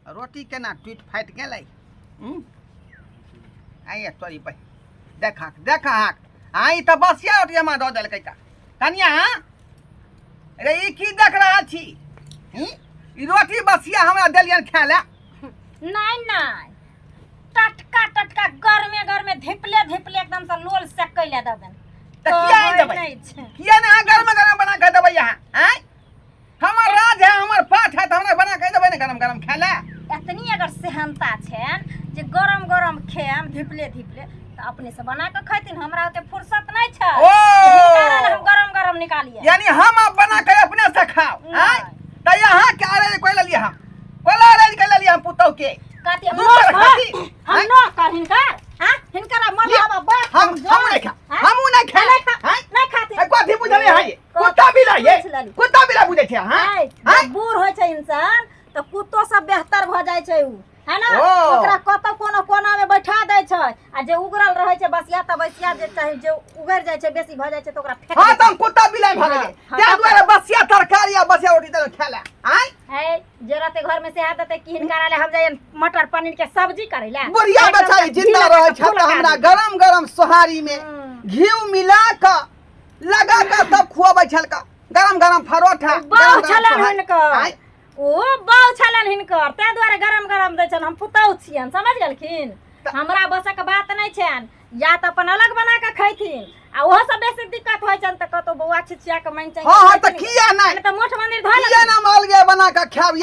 रोटी केना टूट फाट गेलै आई तोरी पे देख आई तो बसिया रोटी हमारा दऽ देलकै का कनिया अरे ई की देख रहा छी ई रोटी बसिया हमरा देलियन खाय ले नहीं टटका गरमे धिपले एकदम से लोल सेकैले दबन त किया नहीं देबै किया नहीं गरम बना के देबै यहाँ हैं हमर राज है हमर पाठ है त हमरा बना के देबै ने गरम खाय ले एतनी अगर सेहनता छन जे गरम खेम धिपले तो अपने से बना के खैतिन हमरा ओते फुर्सत नहीं छ हम गरम निकालिए यानी हम अब बना के अपने से खाओ हैं त यहाँ के अरे कोई ले लिया हम कोला अरेंज कर ले लिया हम पुतौ के काती हम न कर हिनकर मलावा बात हम नहीं खाते हैं कथि बुझले है कुत्ता बिला बुझे छै हां बूढ़ होय छै इंसान तो कुत्तो सब बेहतर भ जाय छै उ है ना ओकरा कत कोना में बैठा दै छै आ जे उगरल रहै छै बसिया त बसिया जे चाहे जे उगर जाय छै बेसी भ जाय छै त ओकरा फेंक हां त कुत्ता बिला भ गेलै ते दुआरे बसिया तरकारी आ बसिया रोटी दे खेला हैं है जराते घर में से आ देते कि हिनकर ले हम जाय मटर पनीर के सब्जी करे ले बुढ़िया बचाई जिंदा रहै छै त हमरा गरम सोहारी में घी मिला के लगा के तब खुआबै छलका गरम परोठा बाउ छलन हिनकर ओ बाउ छलन हिनकर ते दुआरे गरम दै छन हम पुतौ छियन समझ गेलखिन हमरा बसक बात नहीं छन या त अपन अलग बना के खैथिन आ ओहो सब बेसी दिक्कत होय छन त कतो बौआ छिछिया के मन चाहिए हां त किया नहीं त मोठ मंदिर धल किया ना माल गे बना के खाब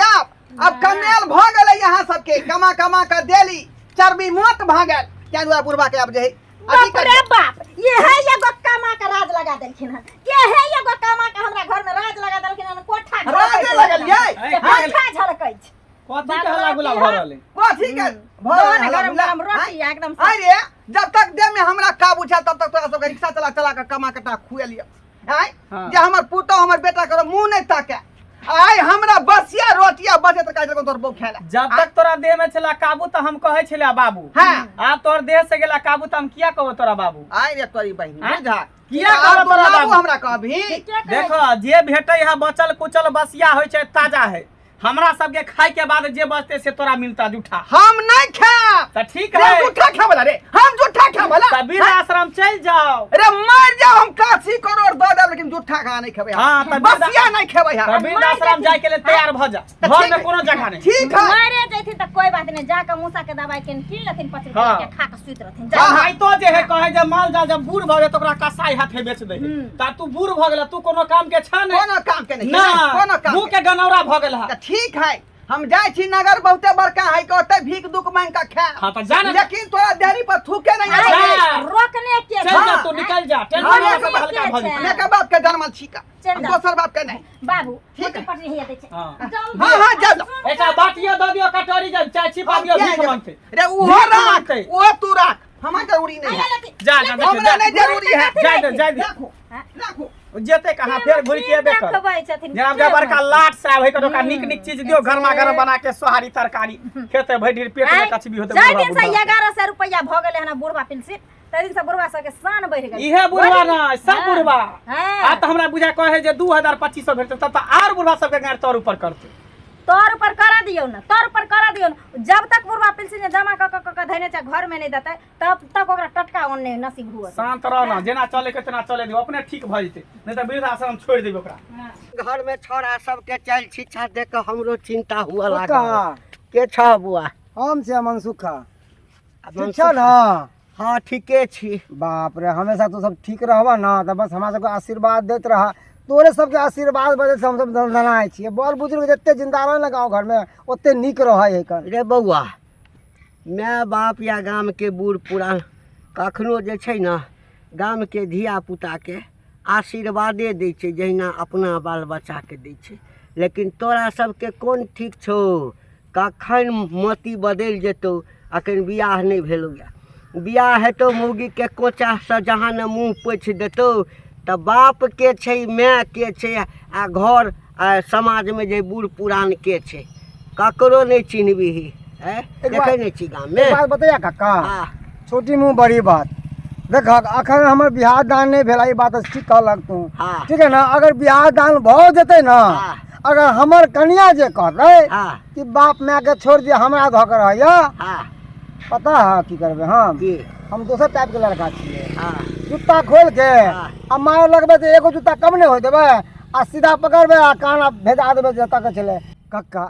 अब कमेल भ गेलै यहाँ सबके कमा के देली चर्बी मोट भ गेल क्या दुआ बुढ़वा के अब जे बाप रे बाप ये है एगो कामा का राज लगा देलखिन हन ये है एगो कामा का हमरा घर में राज लगा देलखिन हन कोठा राज लगलिए कोठा झलकै छ कथि के हल्ला गुला भ रहले कथि के गरम रोटी एकदम अरे जब तक दे में हमरा काबू छ तब तक तोरा सब रिक्शा चला के कमा कटा खुए लियो हैं जे हमर पुतो हमर बेटा कर मुंह नहीं ताके आई हमरा बसिया रोटिया बचे त काटल तोर बौ खेला जब तक तोरा देह में छला काबू त हम कहै छला बाबू हां आ तोर देह से गेला काबू त हम किया कहबो तोरा बाबू आई रे तोरी बहिन बुझा किया कहबो तोरा बाबू हमरा कहबी देखो जे भेटै है बचल कुचल बसिया होय छै ताजा है हमरा सब के खाए के बाद जे बचते से तोरा मिलता जूठा हम नहीं खाब त ठीक है जूठा खावला रे हम जूठा खावला कबीर आश्रम चल जाओ अरे मर जाओ हम 80 करोड़ दे दे लेकिन जूठा खा नहीं खेबै हां त बसिया नहीं खेबै हम कबीर आश्रम जाय के लिए तैयार भ जा घर में कोनो जगह नहीं ठीक है मारे जैथिन त कोई बात नहीं जाके मूसा के दवाई के कीन लेथिन 5 रुपया के खा के सुत रहथिन जा भाई तो जे है कहे जे माल जा जब बूढ़ भ गए त ओकरा कसाई हाथे बेच दे त तू बूढ़ भ गेला तू कोनो काम के छ नहीं कोनो काम के नहीं ना कोनो काम मुंह के गनौरा भ गेल है ठीक है हम जाय छी नगर बहुते बड़का है के ओते भीख दुख मांग के खा हां त जान लेकिन तोरा देहरी पर थूके नहीं जा रोकने के चल जा तू निकल जा टेंशन में हल्का भ जा मैं के बाप के जन्मल छी का दोसर बात के नहीं बाबू ठीक है पटरी हिया दे छै हां जा एका बाटिया द दियो कटोरी जा चाय छिपा दियो भीख मांगते रे वो राख वो तू राख हमार जरूरी नहीं है जा हमरा नहीं जरूरी है जा राखो जेते कहां फेर घुर के एबे कर जनाब जा बड़का लाट साहब है कटोका निक चीज दियो गरमा गरम बना के सोहारी तरकारी खेते भइढीर पेट में कचबी होते जाय दिन से 1100 रुपया भ गेले हना बुढ़वा पेंशन तै दिन से बुढ़वा सब के शान बढ़ गेल इहे बुढ़वा ना सब बुढ़वा आ त हमरा बुझा कहे जे 2250 भेटते तब त आर बुढ़वा सब के गाड़ तोर ऊपर करते तोर ऊपर करा दियो ना तोर ऊपर करा दियो ना जब तक बुढ़वा पेंशन जमा क धैने चा घर में नहीं देते तब तक ओकरा टटका ओन्ने नसीब हुआ शांत रह ना जेना चले के तना चले दियो अपने ठीक भ जते नहीं त वृद्ध आश्रम छोड़ देबे ओकरा घर में छोरा सब के चल शिक्षा देख के हमरो चिंता हुआ लागा के छ बुआ हम से मनसुखा अच्छा ना हां ठीके छी बाप रे हमेशा तो सब ठीक रहबा ना त बस हमरा सबके आशीर्वाद देत रहा तोरे सबके आशीर्वाद वजह से हम सब धनाए छी बड़ बुजुर्ग जत्ते जिंदा रह ना गांव घर में ओत्ते निक रहै है कर रे बउआ माय बाप या गाम के बूढ़ पुरान कखनो जे छै ना गाम के धिया पुता के आशीर्वादे दै छै जहिना अपना बाल बच्चा के दै छै लेकिन तोरा सबके कोन ठीक छौ कखन मति बदल जेतौ अखन बियाह नहीं भेलौ या बियाह हेतौ मौगी के कोचा से जहां न मुंह पोछ देतौ त बाप के छै माय के छै आ घर आ समाज में जे बूढ़ पुरान के छै ककरो नहीं चिन्हबी है देखे नहीं छी गाम में बात बताया काका छोटी मुंह बड़ी बात देख अखन हमर बियाह दान नहीं भेला ई बात ठीक कहलक तू ठीक है ना अगर बियाह दान भ जेते ना अगर हमर कन्या जे कहते हाँ कि बाप माय के छोड़ दिया हमरा घर कर रहिया हाँ पता है की करबे की हम दोसर टाइप के लड़का छिए हाँ जूता खोल के हाँ। आ मार लगबे तो एगो जूता कम नहीं हो देबे आ सीधा पकड़बे आ कान भेजा देबे जता के चले कक्का।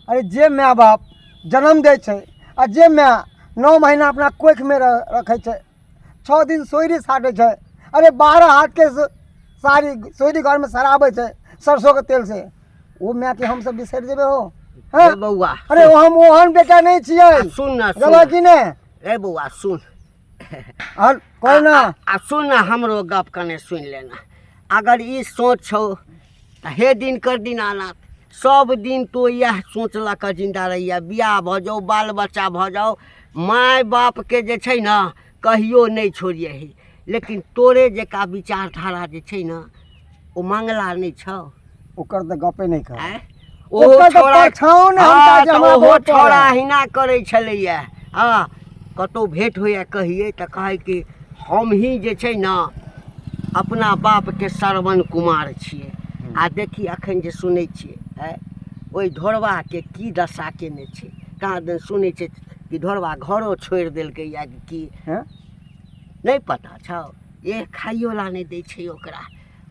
अरे जे माय बाप जन्म दे छै आ जे माय 9 महीना अपना कोख में रखे छै 6 दिन सोयरी साटे छै अरे 12 हाथ के सारी सोयरी घर में सराबे छै सरसों के तेल से वो माय के हम सब बिसर देबे हो हैं? ए बउआ अरे वो हम ओहन बेटा नहीं छिए सुन ना गला सुन की ने ए बउआ सुन और कोई ना आ सुन ना हमरो गप कने सुन लेना अगर ई सोच छौ त हे दिन कर दिन आना सब दिन तो यह सोचला का जिंदा रहिया बियाह भ जाओ बाल बच्चा भ जाओ माय बाप के जे छै ना कहियो नहीं छोड़िए ही लेकिन तोरे जेका विचारधारा जे छै ना ओ मंगला नहीं छौ ओकर त गपे नहीं कर आय ओकर त परछाओं ने हमका जे हमरा ओहो वोट पड़े। छोड़ा हिना करे छलैया हाँ कतौ भेंट होइया कहिए त कहे कि हम ही जे छै ना अपना बाप के श्रवण कुमार छिए आ देखी अखन जे सुनै छिए ओहि ढोरबा के की दशा केने छै कहाँ दिन सुनै छै कि ढोरबा घरो छोड़ि देलकै या कि हैं? नहीं पता छौ ये खाइयो ला नहीं दै छै ओकरा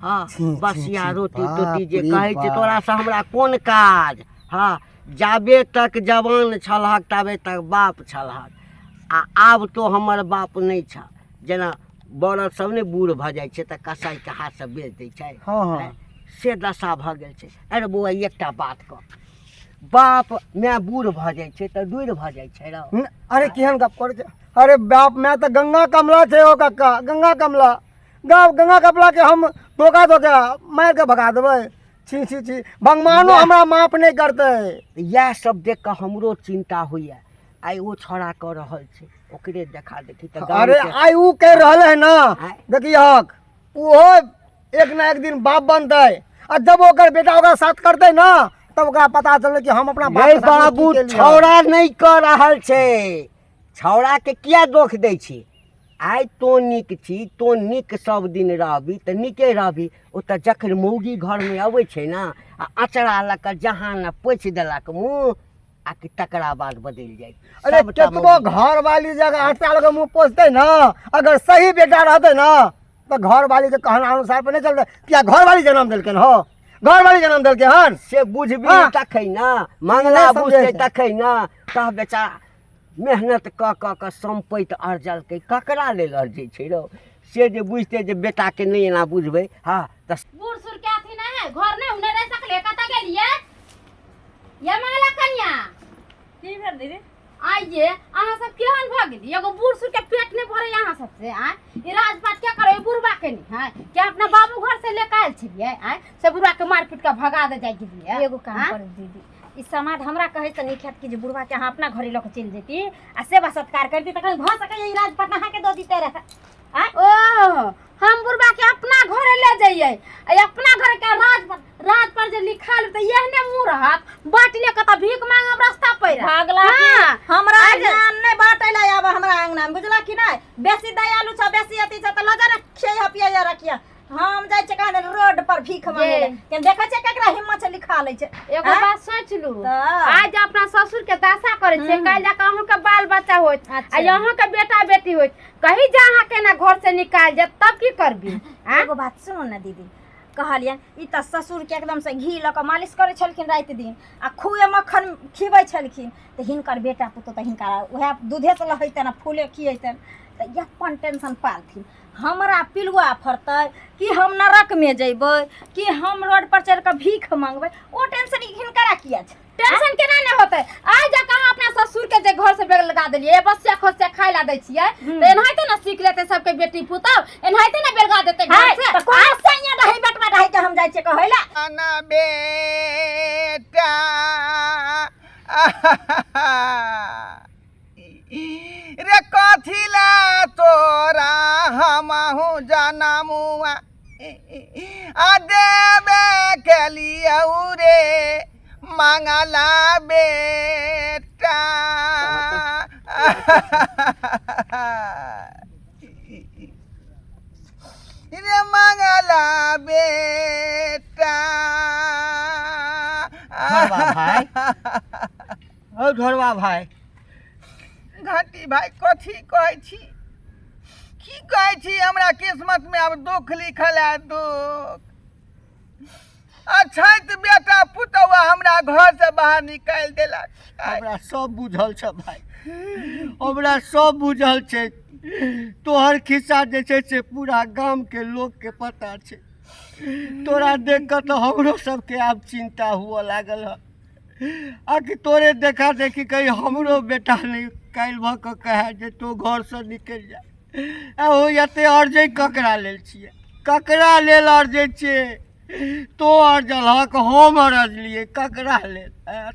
हाँ छी, छी, बसिया छी, रोटी बाप तोटी जे रे कहै छै बाप। तोरा से हमरा कोन काज हाँ जाबे तक जवान छलहक ताबे तक बाप छलहक आ आब तो हमर बाप नहीं छ जेना बड़द सब ने बूढ़ भऽ जाइ छै तऽ कसाई के हाथ से बेच दै छै हाँ, हाँ। हैं? से दशा भऽ गेल छै अरे बौआ एकटा बात कह बाप माय बूढ़ भऽ जाइ छै तऽ दूर भऽ जाइ छै रौ अरे केहन गप कर अरे बाप मैं तो गंगा कमला थे ओ कक्का गंगा कमला गंगा कमला के हम धोखा धोखा मार के भगा देबै छी छी छी भगवानो हमरा माफ नहीं करते इएह सब देख कऽ हमरो चिंता होइया आइ ओ छोड़ा कऽ रहल छै ओकरे देखा देखी तऽ गाम अरे के- आई ऊ कह रहे है ना आय। देखिए हक वो एक ना एक दिन बाप बनते और जब ओकर बेटा ओकरा साथ करते ना तब ओकरा पता चले कि हम अपना बाप गे के साथ में बाबू की केलियै। छौड़ा नहीं कऽ रहल छै छौड़ा के किया दोष दै छी आइ तो नीक छी तो नीक सब दिन रहबी तऽ नीके रहबी ओतऽ जखन मौगी घरमे अबै छै ना आ अचरा लऽ कऽ जहाँ न पोछि देलक मुँह आ कि तकरा बाद बदलि जाइ अरे सबटा केतबो मौगी- घर वाली जगह आटा लगे मुँह पोछते ना अगर सही बेटा रहते ना तो घर वाली के कहना अनुसार पर नहीं चलते क्या घर वाली जन्म दिलकन हो घर वाली जन्म दिलके हन से बुझबी हाँ। तखै ना मंगला नहीं बुझतै समझै छै। तखै ना तह बेचारा मेहनत कऽ सम्पैत अर्जलकै ककरा लेल अर्जै छै रौ से जे बुझतै जे बेटाके नहीं एना बुझबै हाँ तऽ बूढ़ सुर के अथी नहीं है घर नहीं होने रह सकले कत गेलिए ये मंगला कन्या की भेल दीदी आइए अहाँ सब केहन भ गेली एगो बूढ़ सुर के पेट नहीं भरे अहाँ सब से आय ई राजपाट क्या करे बुढ़बा के नहीं है क्या अपना बाबू घर से लेके आयल छिए आय से बुढ़बा के मार पीट के भगा दे जाय गेलिए एगो काम करू दीदी ई समाज हमरा कहे से नहीं खेत कि जे बुढ़वा के अहाँ अपना घरे लऽ के चलि जेती आ सेवा सत्कार करती तखन भऽ सकै ई राजपाट अहाँ के दऽ दीते रहे ओ हम बुढ़बा के अपना घरे ले जाइए आ अपना घर के राज पर जे लिखल त एहने मुंह रहत बाट ले के त भीख मांगब रास्ता पर भागला हाँ। हमरा आज- ज्ञान नहीं बाटैला आब हमरा अंगना में बुझला कि नहीं बेसी दयालु छ बेसी अति छ त लजा रखिए हपिया रखिए हम जाय छै कहने रोड पर भीख मांगे ले के देखे छै केकरा हिम्मत से लिखा लै छै एगो आँय? बात सोच लू तऽ। आज अपना ससुर के दशा करे छै काल जाके अहूं के बाल बच्चा होत अच्छा। आ यहाँ के बेटा बेटी होत कहीं जा अहाँ के ना घर से निकाल जात तब की करबी आँ? एगो बात सुनो ना दीदी कहलियन ई त ससुर के एकदम से घी लऽ कऽ मालिश करे छलखिन रात दिन आ खुए मक्खन खिबै छलखिन तऽ हिनकर बेटा पुतो तऽ हिनका उएह दूधे से लहैतन आ फूले खियैतन तऽ अपन टेंशन पालथिन हमरा पिलुआ फरतै कि हम नरक में जइबै कि हम रोड पर चढ़ कऽ भीख मांगबै ओ टेंशन हिनकरा किया छै टेंशन केना नहीं होते आज जाके हम अपना ससुर के जे घर से बेग लगा देलिए बसिया खोस से खाय ला दै छिए तो एनाहिते ना सीख लेते सबके बेटी पुतौ एनाहिते ना बेलगा देते घर हाय से तऽ कोनो सैया रही बेटवा रही के हम जाइ छियै कहै ला आना बेटा रे कथिला तोरा हमहु जनमुआ आ देवे के लिए रे मंगला बेटा रे मंगला बेटा ढोरवा भाई घाटी भाई कथी कहै छी की कहै छी हमरा किस्मत में अब दुख लिखल है दुख अच्छा तो बेटा पुतौआ हमरा घर से बाहर निकाल देलक हमरा सब बुझल छ भाई हमरा सब बुझल छे तोहर खिस्सा जे छे से पूरा गांव के लोग के पता छे तोरा देख कर तो हमरो सबके अब चिंता हुआ लागल है आकि तोरे देखा देखी कहीं हमरो बेटा नहीं काल भ के कहे जे तो घर से निकल जा हो यते अर्जे ककरा लेल छिए ककरा लेल अर्जे छे तो अर्जल हक हम अर्जलिए ककरा लेल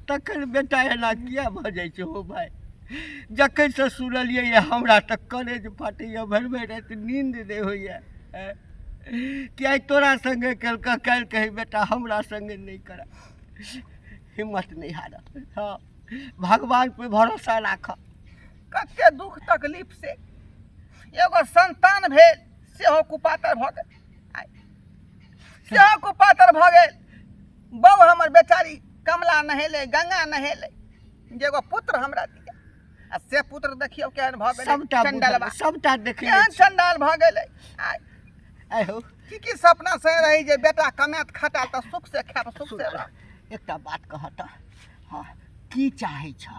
तखन बेटा एना किया भ जाय छे हो भाई जखन से सुनलिए ये हमरा तक कलेज फाटैया भर भर रात नींद नहीं होइया क्या तोरा संगे कल काल कही बेटा हमरा संगे नहीं करा हिम्मत नहीं हारा हाँ भगवान पे भरोसा राख कते दुख तकलीफ से एगो संतान भेल सेहो कुपातर भ गेल सेहो कुपातर भ गेल बहु हमर बेचारी कमला नहेले गंगा नहेले जेगो पुत्र हमरा दिया आ से पुत्र देखियो केहन भ गेलै चंडालवा सबटा देखियो केहन चंडाल भ गेलै आय हो की सपना से रही जे बेटा कमात खटा त सुख से खाब सुख से रह एकटा बात कहत हाँ की चाहे छ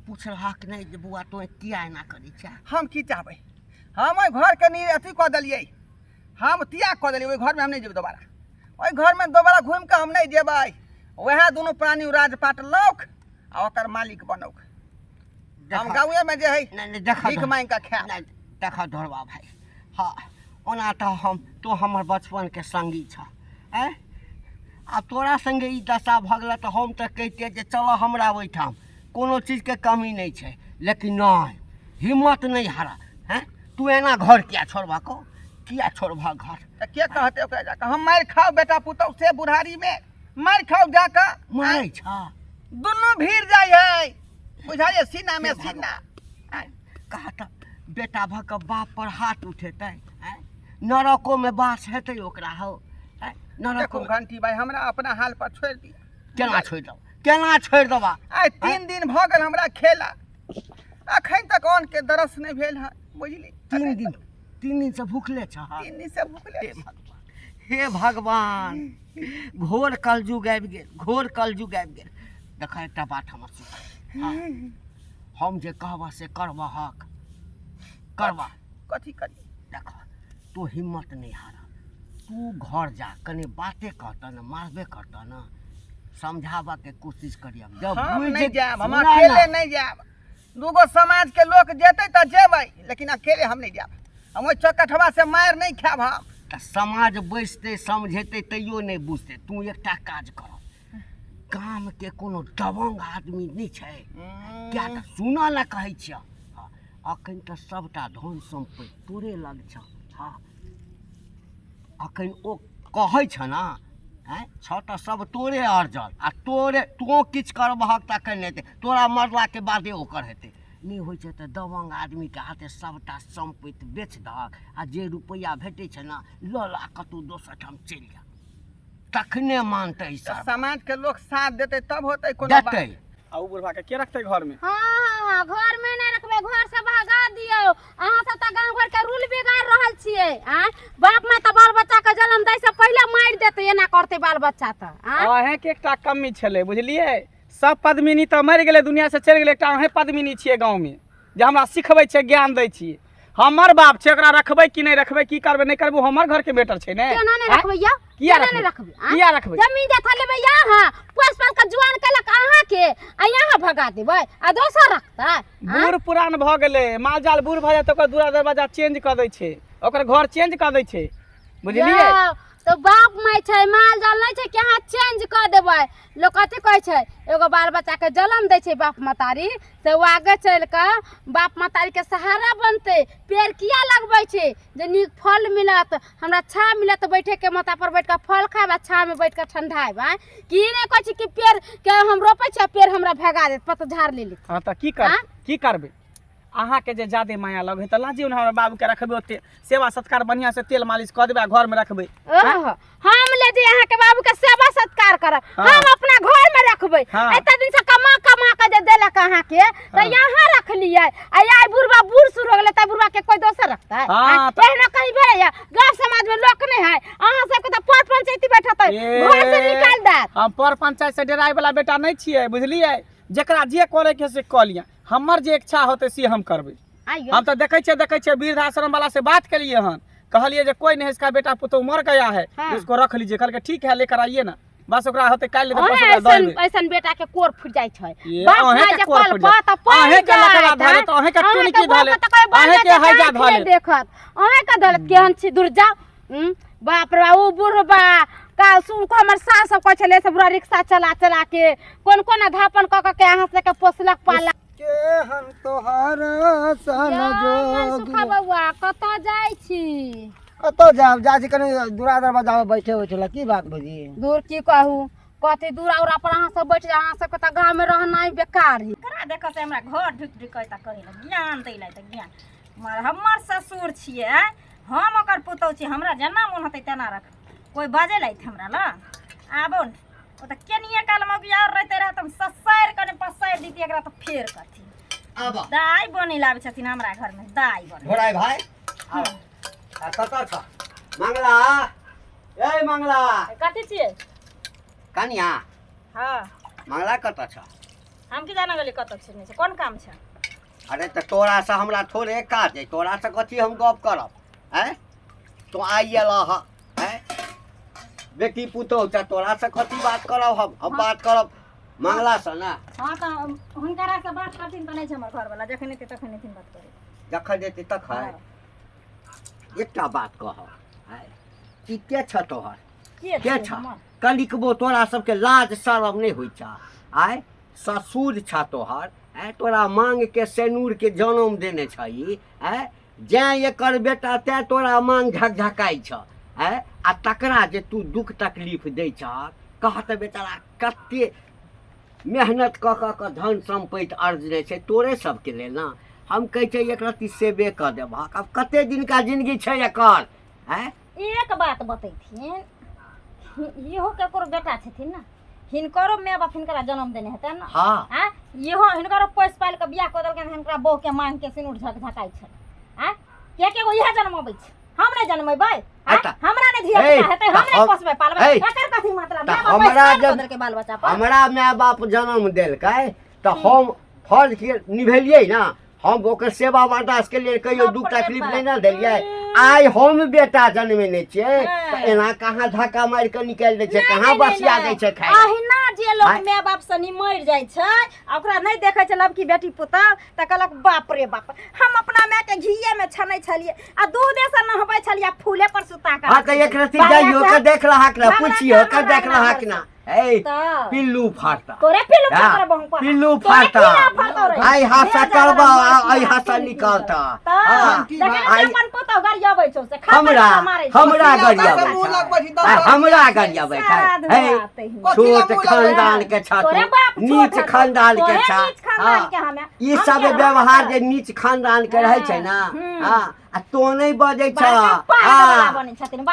पूछलहक नहीं जे बुआ तो किया एना करी छ हम की चाहबै हम ओइ घर के नी अथी क देलियै हम त्याग क देलियै ओइ घर में हम नहीं जेबै दोबारा ओइ घर में दोबारा घूम के हम नहीं जेबै वह दोनों प्राणी राजपाट लौक आ ओकर मालिक बनौक हम गाँवे में जे है नहीं देखा भीख मांग के खा नहीं देखा ढोरवा भाई हाँ ओना तो हम तो हमर बचपन के संगी छ आ तोरा संगे ई दशा भ गेल तो हम तो कहते जे चलो हमरा ओइठाम कोनो चीज के कमी नहीं छे लेकिन नहीं हिम्मत नहीं हारा हैं तू एना घर किया छोड़बा को किया छोड़बा घर त के कहते ओकरा जाके हम मार खाओ बेटा पुतौ से बुढ़ारी में मार खाओ जाके मारे छ दोनों भीड़ जाय है बुझाइए सीना में सीना कहा था बेटा भ के बाप पर हाथ उठेतै नरको में बास हेतै ओकरा हो देखो घंटी भाई हमरा अपना हाल पर छोड़ दिया केना छोड़ दबा आइ 3 दिन भ गेल हमरा खेला अखन तक अन्न के दरस नहीं भेल है बुझली 3 दिन से भूखले छ 3 दिन से भूखले हे भगवान घोर कलयुग आबि गेल देख एकटा बात हमर सुन हम जे कहबा से करबा हक करबा कथी करी देख तू हिम्मत नहीं हारा तू घर जा कने बातें कहता न मारबे करता न समझावा के कोशिश करिया जब हम नहीं जाब हम अकेले नहीं जाब दूगो समाज के लोग जेते त जेबै लेकिन अकेले हम नहीं जाब हम ओइ चकठवा से मार नहीं खाब हम त समाज बैसते समझेते तैयो नहीं बुझते तू एकटा काज कर गाम के कोनो दबंग आदमी नहीं छै क्या त सुना न कहै छिय अखन त सबटा धन संपत्ति तोरे लग छ हाँ अखन ओ कहै छ ना छ त सब तोरे अर्जल आ तोरे तू किछ करबहक तखन हेतै तोरा मरला के बादे ओकर हेतै नहीं होइ छै त दबंग आदमी के हाथे सबटा संपत्ति बेच दहक आ जे रुपैया भेटै छै ना ल ला कतौ दोसर ठाम चलि जा तखने मानतै सब समाज के लोग साथ देते तब होतै कोनो बात देतै आ उ बुढ़वा के रखते घर में हाँ घर में नहीं रखबे घर से भगा दियो अहाँ सब त गांव घर के रूल बिगाड़ रहल छिए बाप माँ त बाल बच्चा के जन्म दै से पहले मार देते एना करते बाल बच्चा त अहे के एकटा कमी छले बुझलिए सब पद्मिनी त मर गेले दुनिया से चल गेले एकटा अहे पद्मिनी छिए गांव में जे हमरा सिखबै छै ज्ञान दै छिए हमर बाप छै ओकरा रखबै कि नहीं रखबै की करबै नहीं करबै हमर घर के बेटर छै ने केना नहीं रखबै या किया नहीं रखबै किया रखबै जमीन जथा लेबै यहाँ पोस पाल के जुआन केलक अहाँ के आ यहाँ भगा देबै आ दोसर रखतै बूढ़ पुरान भ गेले माल जाल बूढ़ भ जाय त ओकर दूरा दरवाजा चेंज क दै छै ओकर घर चेंज क दै छै बुझलिए तो बाप माय छै माल जाल नहीं छै कि अहाँ चेंज क देबै लोग कथी कहै छै एगो बाल बच्चा के जन्म दै छै बाप मतारी से वो आगे चल के बाप मतारी के सहारा बनते पेड़ किया लगबै छै जे नीक फल मिलत हमरा छाँ मिलत बैठे के माथा पर बैठ के फल खाब आ छाँ में बैठ के ठंडाएब की नहीं कहै छै कि पेड़ के हम रोपै छै पेड़ हमरा भगा देत पतझड़ ले लेत हां त की करबै अहाँ के जे ज्यादा माया लगे तो लाजियो ना हमरा बाबू के रखबे ओते सेवा सत्कार बढ़िया से तेल मालिश कर देबे घर में रखबे हम ले जे अहाँ के बाबू के सेवा सत्कार करब हाँ। हम अपना घर में रखबै हाँ। एते दिन से कमा के जे देलक अहाँ के तो हाँ। यहाँ रख लिए आ यार बुढ़वा बूढ़ शुरू हो गेले त बुढ़वा के कोई दोसर रखता है हाँ, तो- एहना कहीं भेले या गांव समाज में लोक नहीं है अहाँ सब के तो पर पंचायती बैठत है घर से निकाल देत हम पर पंचायत से डराई वाला बेटा नहीं छिए बुझलिए जकरा जे करे के से क लिया हमर जे इच्छा होते से हम करबे आइयो हम तो देखे छे वृद्धाश्रम वाला से बात करिए हन कहलिए जे कोई नहीं इसका बेटा पुतो मर गया है हाँ। इसको रख लीजिए कल के ठीक है लेकर आइए ना बस ओकरा होते काल ले ऐसन बेटा के कोर फुट जाय छै ये बाप अहें माय के जे कोर पल फुट जाय। पात पर अहें के लकड़ा धरे तो अहें के टुनकी धले अहें के हैजा धले देखत अहें के धले केहन छी दूर जाओ बाप रे ओ बुढ़बा का सुन को हमर सास सब कहै छले से बुरा रिक्शा चला के कोन धापन क के अहाँ से के पोसलक पालक केहन तोहर सन जोग सुखा बउआ कत जाय छी कतौ जाब जाजी कनी दूरा दरवाजा में बैठे हो छला की बात भजी दूर की कहू कथी दूरा उरा पर अहाँ सब बैठ जा अहाँ सब के त गांव में रहनाइ बेकार ही करा देखो से हमरा घर ढुक ढुक कहता कहे ज्ञान दैला त ज्ञान हमर ससुर छिए हम ओकर पुतौ छी हमरा जेना मन होतै तेना रख कोई बाजे लाइत हमरा ल आबो न ओ त केनिए काल में यार रहते रह तुम ससैर कने पसैर दीती एकरा त फेर कथी अब दाई बनी लाबै छथिन हमरा घर में दाई बनी घोड़ाई भाई आ कत छ मंगला ए मंगला कथी छियै कनिया हां मंगला कत छ हम की जाना गली कत छै नहीं छै कोन काम छै अरे तो तोरा से हमरा थोड़े काज है तोरा से कथी हम गप करब हैं तो आइएला हैं बेटी पुतौ छ तोरा से कथी बात करब हम बात करब मंगला से ना हां त हुनकरा से बात करथिन त नहीं छै हमर घर वाला जखन एते तखन एथिन बात करे जखन देते तक है एकटा बात कह कि के छ तोहर के छ कनिकबो तोरा सबके लाज शरम नहीं होइ छ आय ससुर छ तोहर ऐ तोरा मांग के सेनूर के जन्म देने छई ऐ जे एकर बेटा ते तोरा मांग झकझकाई छ ऐ आ तकरा जे तू दुख तकलीफ दै छ कहत बेचारा कते मेहनत क धन संपत्ति अर्जने छै तोरे सबके लेल ना हम कहै छै एक रत्ती सेबे क देबहक अब कते दिन का जिंदगी छै एकर हैं एक बात बतैथिन इहो केकरो बेटा छथिन ना हिनकरो माय बाप हिनकरा जन्म देने हेतै ना हाँ हैं इहो हिनकरो पोस पाल के बियाह क देलकन हिनकरा बहू के मांग के सिनुर झकझकाई छै हैं के इहे जन्मबै छै हम नहीं जन्मबै हमरा ने धिया पुता हेतै हम नहीं पोसबै पालबै एकर कथी मतलब माय बाप हमरा पैसा के बाल बच्चा पर हमरा माय बाप जन्म देलकै तो हम फर्ज के निभेलियै ना हम ओकर सेवा बर्दाश्त के लिए कहियो दुख तकलीफ नहीं ना देलियै आइ हम बेटा जन्मेने छियै त एना कहाँ धक्का मारि के निकालि दै छै कहाँ बसिया दै छै खाय अहिना जे लोग माय बाप से निमर जाइ छै ओकरा नहीं देखै छै लबकी बेटी पुता त कहलक बाप रे बाप हम अपना माय के घीये में छनै छलिए आ दूधे से नहबै छलिए फूले पर सुता के हां त एक रत्ती जाइयो के देख रहक ना पूछियो के देख रहक ना ए पिल्लू फाड़ता तोरे पिल्लू फाड़ता बहन पर पिल्लू फाड़ता आई हासा करबा आई हासा निकालता आई अपन पुता गरियाबै छौ से हमरा गरियाबै छै छोट खानदान के छात्र नीच खानदान के छा ई सब व्यवहार जे नीच खानदान के रहै छै ना हां आ तो नहीं बजै छ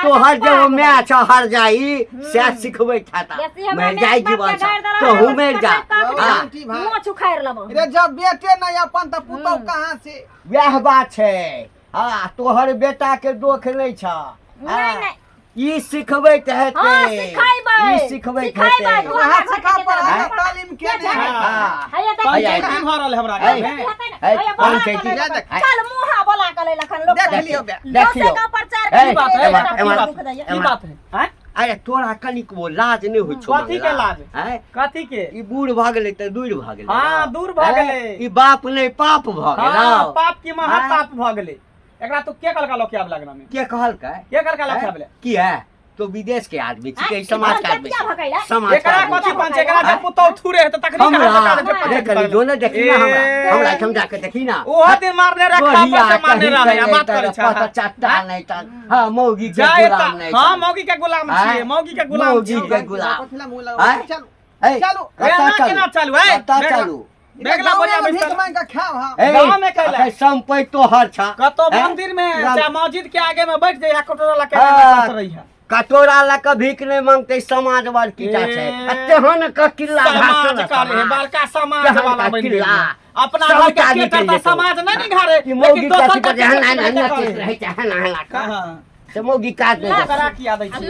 तोहर जे माय छ हर जाई से सिखबै खाता मर जाई जीवन तो हूं मर जा मुंह छुखाएर लबो रे जब बेटे नहीं अपन त पुतौ कहां से वह बात छै हां तोहर बेटा के दोख नहीं छ नहीं ई सिखबैत हेतै ई सिखबैत हेतै वहां सिखा पर तालीम के दे पंचायती भरल हमरा पंचायती चल मुंह बोला कले लखन लोग देख लियो देख लियो का प्रचार की बात है की की बात है हैं अरे तोरा कनिक वो लाज नहीं होइ छौ कथी के लाज हैं कथी के ई बूढ़ भ गेलै त दूर भ गेलै हां दूर भ गेलै ई बाप नहीं पाप भ गेलै हां पाप की महापाप भ गेलै एकरा तो के कलका लोकिया लगना में के कहलकै के कलका लोकिया भेलै की है तो विदेश के आदमी छी के समाचार में एकरा समाचार कथी पंच एकरा जब पुतौ थुरे त तखनी हमरा करी जो ने देखी ना हमरा हम जाके देखी ना ओह दिन मारने रखा पर से मारने रहे बात करे छ पता चट्टा नहीं त हां मौगी के गुलाम नहीं हां मौगी के गुलाम छिए मौगी के गुलाम मौगी के गुलाम चलो चलो केना चालू है चालू देखला बढ़िया भीख बिस्तर मांग के खाओ हम गाँव में कैला? संपै तो हर छा कतो हैं? मंदिर में गाँव- चाहे मस्जिद के आगे में बैठ जाइए कटोरा ला के हाँ। करत रही है कटोरा ला के भीख नहीं मांगते समाजवाद की जा छै तेहन का किल्ला समाज का रे बालका समाज केहन वाला का बन किल्ला? गया अपना सब घर के आदमी केटर के तो जेतौ। समाज नहीं निघारे कि मौगी लेकिन का दोसर चिपक के जहन केटर ना के ना करे। रहै छै हन हन कहाँ से मौगी काट नहीं करा किया दै छी